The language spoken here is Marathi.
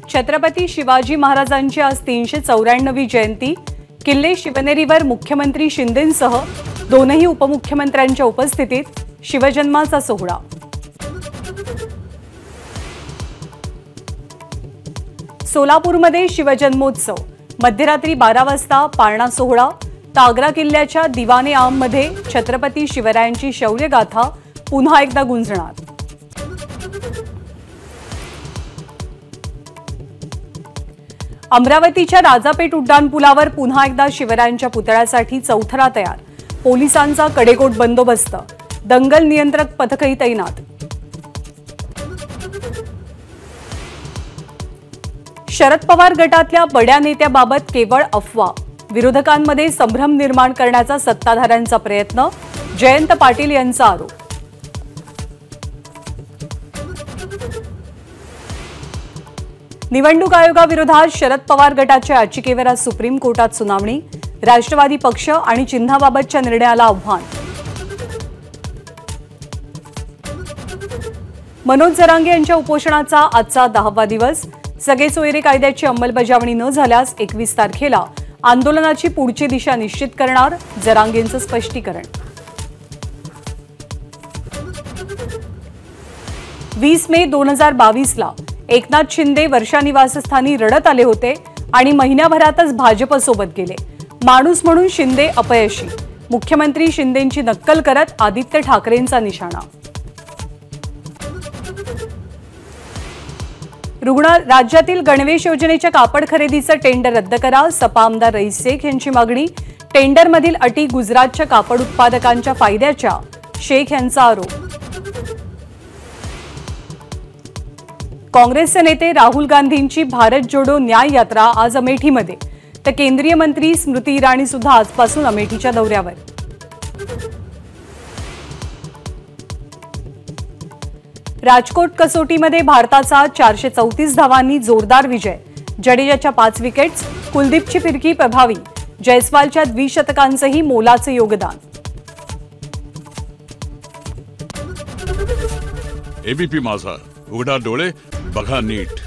छत्रपती शिवाजी महाराजांची आज 394वी जयंती। किल्ले शिवनेरीवर मुख्यमंत्री शिंदेंसह दोनही उपमुख्यमंत्र्यांच्या उपस्थितीत शिवजन्माचा सोहळा। सोलापूरमध्ये शिवजन्मोत्सव, मध्यरात्री 12 वाजता पाळणा सोहळा। तागरा किल्ल्याच्या दिवाने आममध्ये छत्रपती शिवरायांची शौर्यगाथा पुन्हा एकदा गुंजणार। अमरावतीच्या राजापेठ उड्डाणपुलावर पुन्हा एकदा शिवरायांच्या पुतळ्यासाठी चौथरा तयार। पोलिसांचा कडेकोट बंदोबस्त, दंगल नियंत्रक पथकही तैनात। शरद पवार गटातल्या बड्या नेत्याबाबत केवळ अफवा, विरोधकांमध्ये संभ्रम निर्माण करण्याचा सत्ताधाऱ्यांचा प्रयत्न, जयंत पाटील यांचा आरोप। निवडणूक आयोगाविरोधात शरद पवार गटाच्या याचिकेवर आज सुप्रीम कोर्टात सुनावणी। राष्ट्रवादी पक्ष आणि चिन्हाबाबतच्या निर्णयाला आव्हान। मनोज जरांगे यांच्या उपोषणाचा आजचा 10वा दिवस। सगळे सोयरे कायद्याची अंमलबजावणी न झाल्यास 21 तारखेला आंदोलनाची पुढची दिशा निश्चित करणार, जरांगेंचं स्पष्टीकरण। 20 मे 2022 ला एकनाथ शिंदे वर्षा निवासस्थानी रडत आले होते आणि महिन्याभरातच भाजपसोबत गेले। माणूस म्हणून शिंदे अपयशी, मुख्यमंत्री शिंदेंची नक्कल करत आदित्य ठाकरेंचा निशाणा। राज्यातील गणवेश योजनेच्या कापड खरेदीचं टेंडर रद्द करा, सपा आमदार रईस शेख यांची मागणी। टेंडरमधील अटी गुजरातच्या कापड उत्पादकांच्या फायद्याच्या, शेख यांचा आरोप। काँग्रेसचे नेते राहुल गांधींची भारत जोडो न्याय यात्रा आज अमेठीमध्ये, तर केंद्रीय मंत्री स्मृती इराणी सुद्धा आजपासून अमेठीच्या दौऱ्यावर। राजकोट कसोटीमध्ये भारताचा 434 धावांनी जोरदार विजय। जडेजाच्या 5 विकेट्स, कुलदीपची फिरकी प्रभावी, जयस्वालच्या द्विशतकांचंही मोलाचं योगदान। एबीपी माझा, उघडा डोळे बघा नीट।